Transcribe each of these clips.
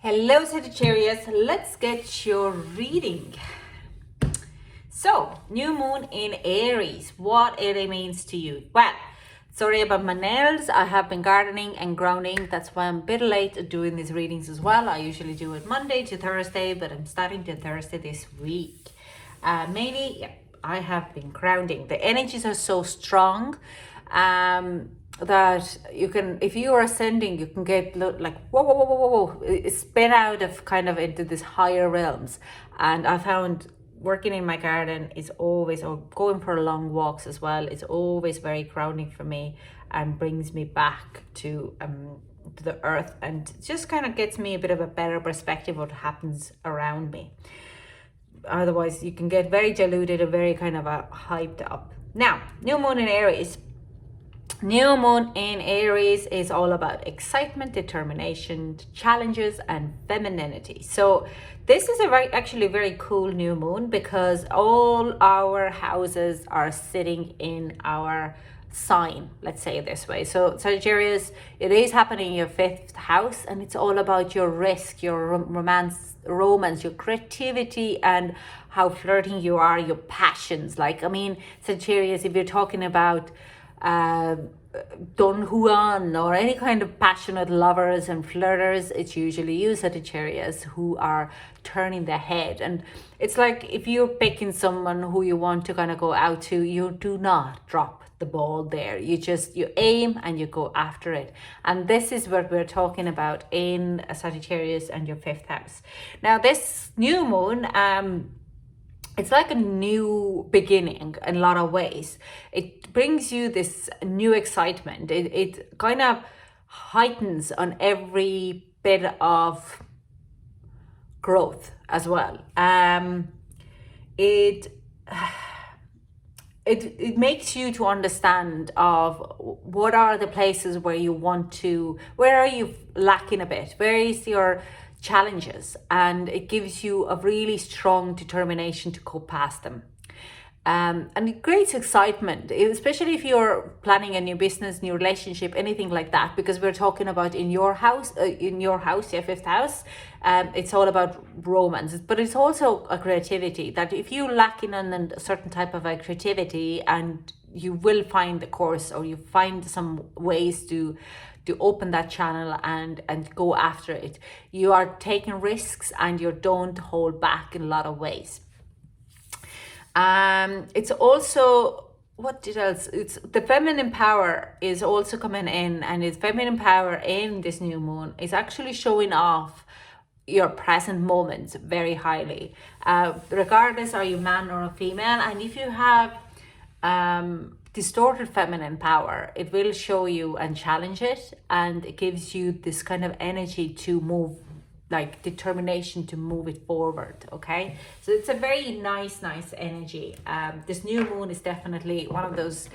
Hello Sagittarius, let's get your reading. So, new moon in Aries, what it means to you? Well, sorry about my nails. I have been gardening and grounding. That's why I'm a bit late at doing these readings as well. I usually do it Monday to Thursday, but I'm starting to Thursday this week. Mainly, yeah, I have been grounding. The energies are so strong that you can, if you are ascending, you can get like whoa, whoa, whoa, whoa, whoa, whoa, spin out of kind of into this higher realms. And I found working in my garden is always, or going for long walks as well, is always very grounding for me and brings me back to the earth, and just kind of gets me a bit of a better perspective of what happens around me. Otherwise you can get very diluted and very kind of hyped up. Now, new moon in Aries. New moon in Aries is all about excitement, determination, challenges, and femininity. So this is actually very cool new moon because all our houses are sitting in our sign, let's say it this way. So Sagittarius, it is happening in your 5th house, and it's all about your risk, your romance, your creativity, and how flirting you are, your passions. Like, I mean, Sagittarius, if you're talking about Don Juan or any kind of passionate lovers and flirters, it's usually you, Sagittarius, who are turning the head. And it's like, if you're picking someone who you want to kind of go out to, you do not drop the ball there. You aim and you go after it. And this is what we're talking about in Sagittarius and your 5th house. Now, this new moon, it's like a new beginning in a lot of ways. It brings you this new excitement. It kind of heightens on every bit of growth as well. It makes you to understand of what are the places where you want to, where are you lacking a bit, where is your challenges, and it gives you a really strong determination to go past them. And it creates excitement, especially if you're planning a new business, new relationship, anything like that, because we're talking about in your house, your 5th house. It's all about romance, but it's also a creativity that if you're lacking on a certain type of a creativity, and you will find the course, or you find some ways to open that channel and go after it. You are taking risks and you don't hold back in a lot of ways. It's also, it's the feminine power is also coming in, and it's feminine power in this new moon is actually showing off your present moments very highly, regardless are you man or a female. And if you have distorted feminine power, it will show you and challenge it, and it gives you this kind of energy to move, like determination to move it forward. Okay, so it's a very nice energy. This new moon is definitely one of those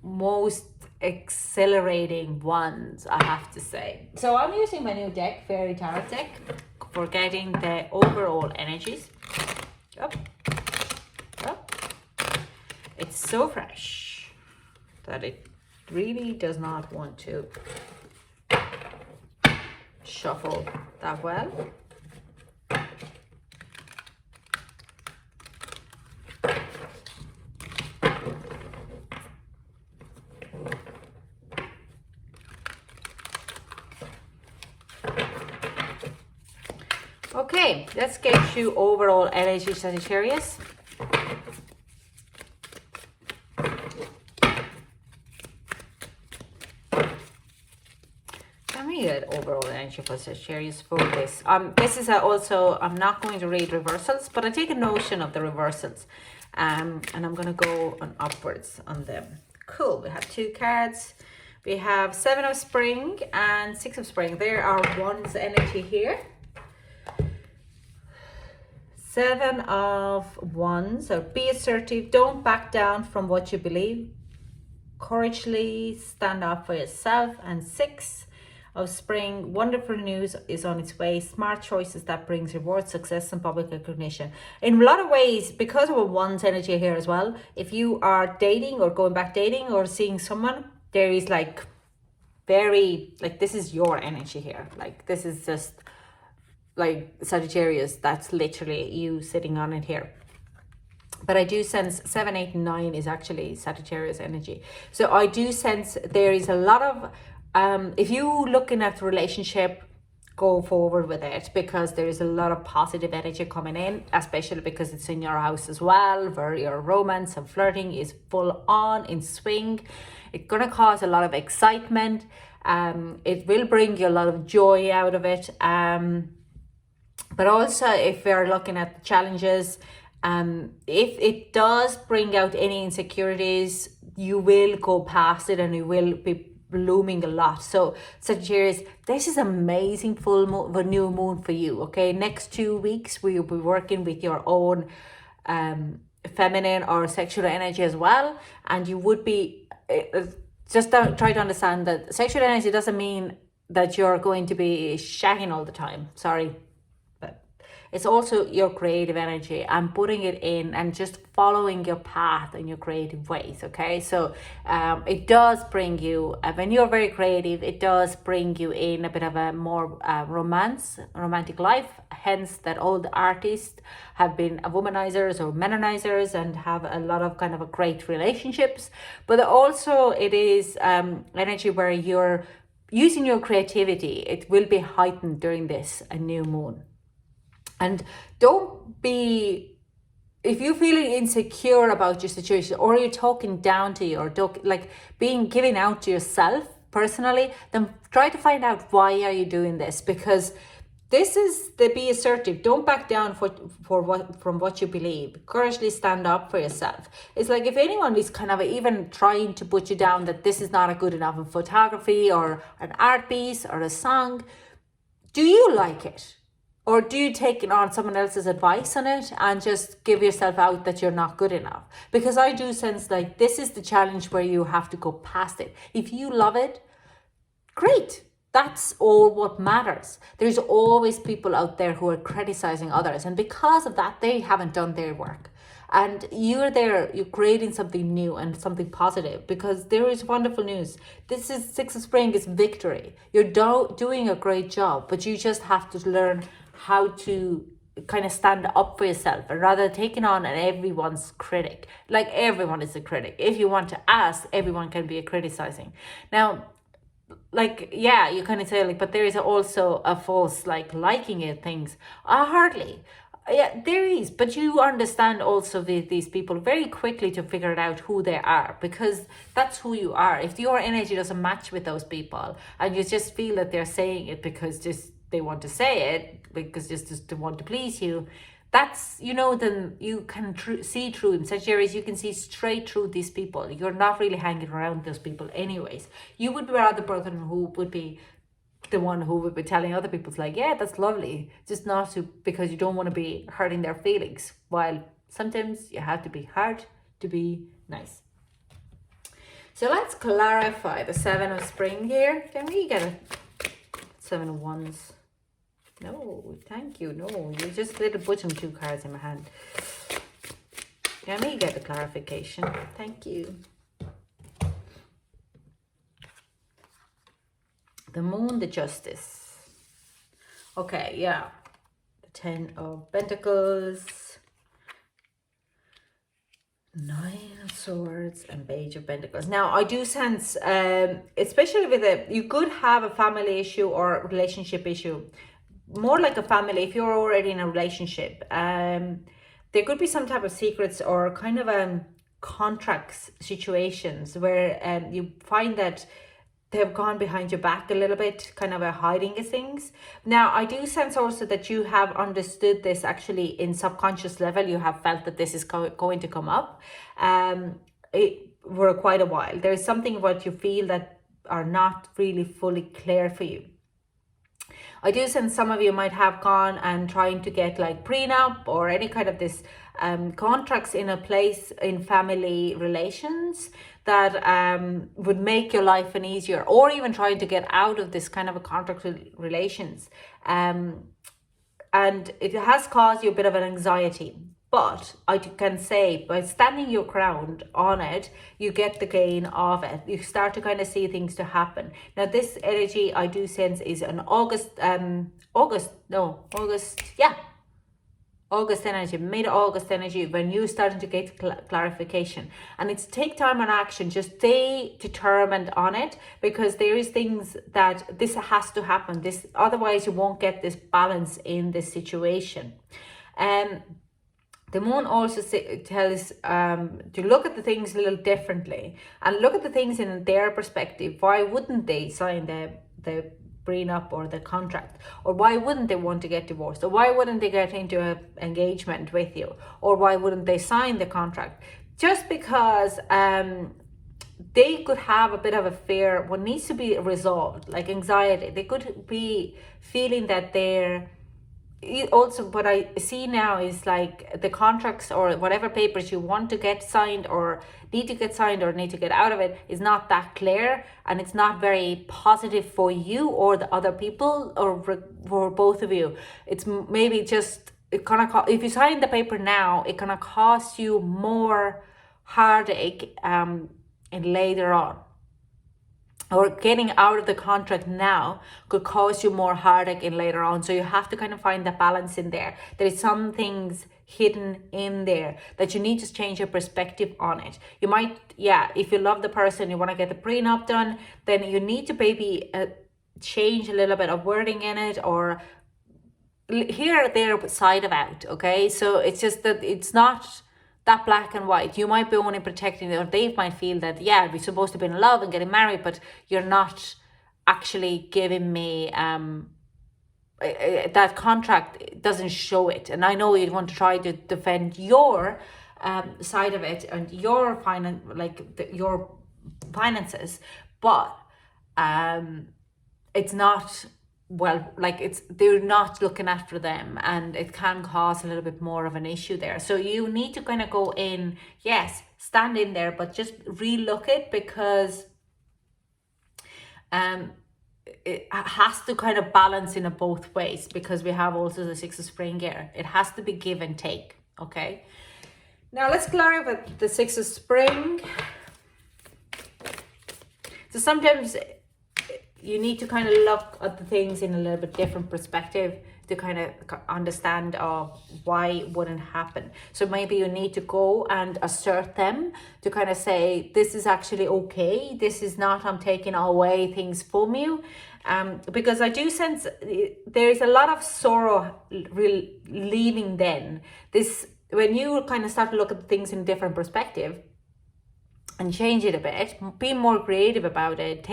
most exhilarating ones, I have to say. So I'm using my new deck, Fairy Tarot deck, for getting the overall energies. It's so fresh that it really does not want to shuffle that well. Okay, let's get you overall energy, Sagittarius. Good overall energy for Sagittarius for this. This is also, I'm not going to read reversals, but I take a notion of the reversals, and I'm going to go on upwards on them. Cool. We have 2 cards. We have 7 of Spring and 6 of Spring. There are Wands energy here. 7 of Wands. So be assertive. Don't back down from what you believe. Courageously stand up for yourself. And 6 of Spring, wonderful news is on its way. Smart choices that brings reward, success, and public recognition. In a lot of ways, because of a Wands energy here as well, if you are dating or going back dating or seeing someone, there is like very, like, this is your energy here. Like, this is just like Sagittarius, that's literally you sitting on it here. But I do sense 7, 8, and 9 is actually Sagittarius energy. So I do sense there is a lot of, if you looking at the relationship, go forward with it, because there is a lot of positive energy coming in, especially because it's in your house as well, where your romance and flirting is full on in swing. It's going to cause a lot of excitement. It will bring you a lot of joy out of it. But also, if we're looking at the challenges, if it does bring out any insecurities, you will go past it and you will be blooming a lot. So Sagittarius, this is amazing full moon, new moon for you. Okay, next 2 weeks we will be working with your own feminine or sexual energy as well, and you would be just try to understand that sexual energy doesn't mean that you're going to be shagging all the time. Sorry. It's also your creative energy and putting it in and just following your path in your creative ways, okay? So it does bring you, when you're very creative, it does bring you in a bit of a more romantic life. Hence that all the artists have been womanizers or menonizers and have a lot of kind of a great relationships. But also it is energy where you're using your creativity. It will be heightened during this new moon. And don't be, if you're feeling insecure about your situation, or you're talking down to you, or like giving out to yourself personally, then try to find out why are you doing this, because this is the be assertive. Don't back down from what you believe. Courageously stand up for yourself. It's like if anyone is kind of even trying to put you down that this is not a good enough in photography or an art piece or a song, do you like it? Or do you take on someone else's advice on it and just give yourself out that you're not good enough? Because I do sense like this is the challenge where you have to go past it. If you love it, great. That's all what matters. There's always people out there who are criticizing others. And because of that, they haven't done their work. And you're there, you're creating something new and something positive, because there is wonderful news. This is 6 of Spring is victory. You're doing a great job, but you just have to learn how to kind of stand up for yourself, and rather taking on everyone's critic. Like everyone is a critic. If you want to ask, everyone can be a criticizing. Now, like, yeah, you kind of say like, but there is also a false like liking it things. Hardly. Yeah, there is, but you understand also these people very quickly to figure it out who they are, because that's who you are. If your energy doesn't match with those people and you just feel that they're saying it because just they want to say it, because just to want to please you, that's, then you can see through them. Sagittarius, you can see straight through these people. You're not really hanging around those people anyways. You would be rather the person who would be the one who would be telling other people, like, yeah, that's lovely, just not to, because you don't want to be hurting their feelings, while sometimes you have to be hard to be nice. So let's clarify the 7 of Spring here. Can we get a 7 of Wands? No, thank you. No, you just little putting 2 cards in my hand. Can we get the clarification? Thank you. The Moon, the Justice. Okay, yeah. The 10 of Pentacles, 9 of Swords, and Page of Pentacles. Now, I do sense, especially with you could have a family issue or relationship issue. More like a family, if you're already in a relationship. There could be some type of secrets or kind of contracts situations where you find that they've gone behind your back a little bit, kind of hiding things. Now, I do sense also that you have understood this actually in subconscious level. You have felt that this is going to come up for quite a while. There is something what you feel that are not really fully clear for you. I do sense some of you might have gone and trying to get like prenup or any kind of this contracts in a place in family relations that would make your life an easier, or even trying to get out of this kind of a contract relations. And it has caused you a bit of an anxiety. But I can say by standing your ground on it, you get the gain of it. You start to kind of see things to happen. Now, this energy I do sense is an August energy, mid-August energy, when you starting to get clarification. And it's take time and action. Just stay determined on it, because there is things that this has to happen. This, otherwise you won't get this balance in this situation. The moon also tells to look at the things a little differently and look at the things in their perspective. Why wouldn't they sign the prenup or the contract? Or why wouldn't they want to get divorced? Or why wouldn't they get into an engagement with you? Or why wouldn't they sign the contract? Just because they could have a bit of a fear, what needs to be resolved, like anxiety. They could be feeling that they're also, what I see now is like the contracts or whatever papers you want to get signed or need to get signed or need to get out of it is not that clear, and it's not very positive for you or the other people or for both of you. It's maybe just, it kind of, if you sign the paper now, it kind of costs you more heartache and later on. Or getting out of the contract now could cause you more heartache in later on. So you have to kind of find the balance in there. There is some things hidden in there that you need to change your perspective on it. You might, if you love the person, you want to get the prenup done, then you need to maybe change a little bit of wording in it, or hear their side about, okay? So it's just that it's not that black and white. You might be only protecting, or they might feel that, we're supposed to be in love and getting married, but you're not actually giving me that contract doesn't show it. And I know you'd want to try to defend your side of it and your your finances, but it's not, they're not looking after them, and it can cause a little bit more of an issue there. So you need to kind of go in, yes, stand in there, but just relook it, because it has to kind of balance in both ways, because we have also the Six of Spring here. It has to be give and take, okay? Now let's clarify the Six of Spring. So sometimes you need to kind of look at the things in a little bit different perspective to kind of understand why it wouldn't happen. So maybe you need to go and assert them to kind of say, this is actually okay. This is not, I'm taking away things from you. Because I do sense there is a lot of sorrow leaving then. When you kind of start to look at things in a different perspective and change it a bit, be more creative about it,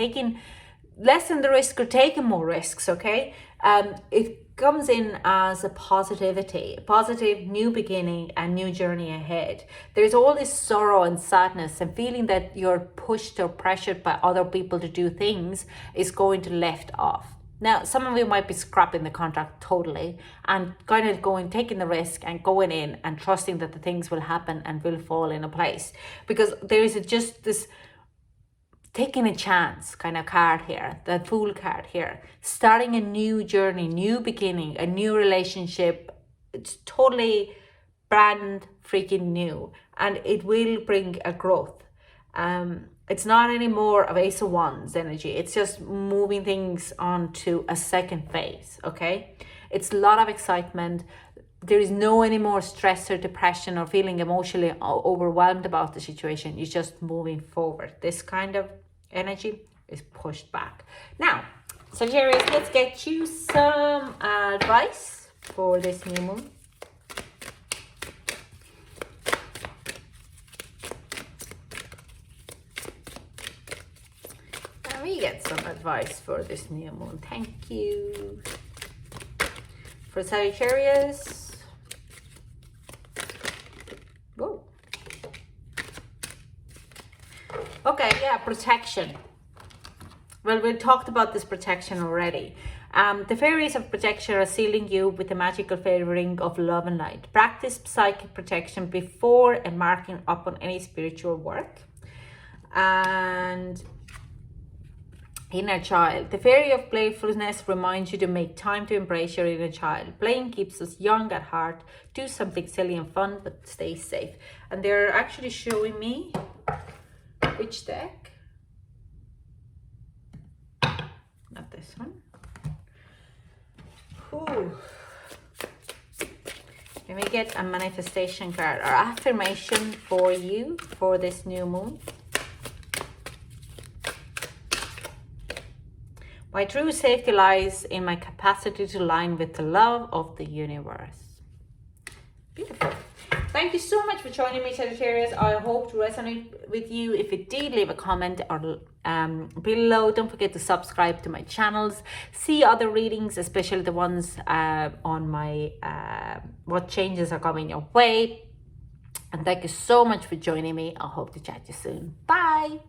lessen the risk or taking more risks, okay? It comes in as a positive new beginning and new journey ahead. There's all this sorrow and sadness and feeling that you're pushed or pressured by other people to do things is going to lift off. Now, some of you might be scrapping the contract totally and kind of taking the risk and going in and trusting that the things will happen and will fall into place, because there is just this taking a chance kind of card here, the Fool card here, starting a new journey, new beginning, a new relationship. It's totally brand freaking new, and it will bring a growth. It's not anymore of Ace of Wands energy. It's just moving things on to a second phase, okay? It's a lot of excitement. There is no any more stress or depression or feeling emotionally overwhelmed about the situation. You're just moving forward. This kind of energy is pushed back. Now, Sagittarius, let's get you some advice for this new moon. Can we get some advice for this new moon? Thank you. For Sagittarius. Whoa. Okay, protection. Well, we talked about this protection already. The fairies of protection are sealing you with the magical fairy ring of love and light. Practice psychic protection before embarking upon any spiritual work. And Inner child. The fairy of playfulness reminds you to make time to embrace your inner child. Playing keeps us young at heart. Do something silly and fun, but stay safe. And they're actually showing me which deck. Not this one. Ooh. Let me get a manifestation card or affirmation for you for this new moon. My true safety lies in my capacity to align with the love of the universe. Beautiful. Thank you so much for joining me, Sagittarius. I hope to resonate with you. If it did, leave a comment or below. Don't forget to subscribe to my channels. See other readings, especially the ones on my what changes are coming your way. And thank you so much for joining me. I hope to chat to you soon. Bye.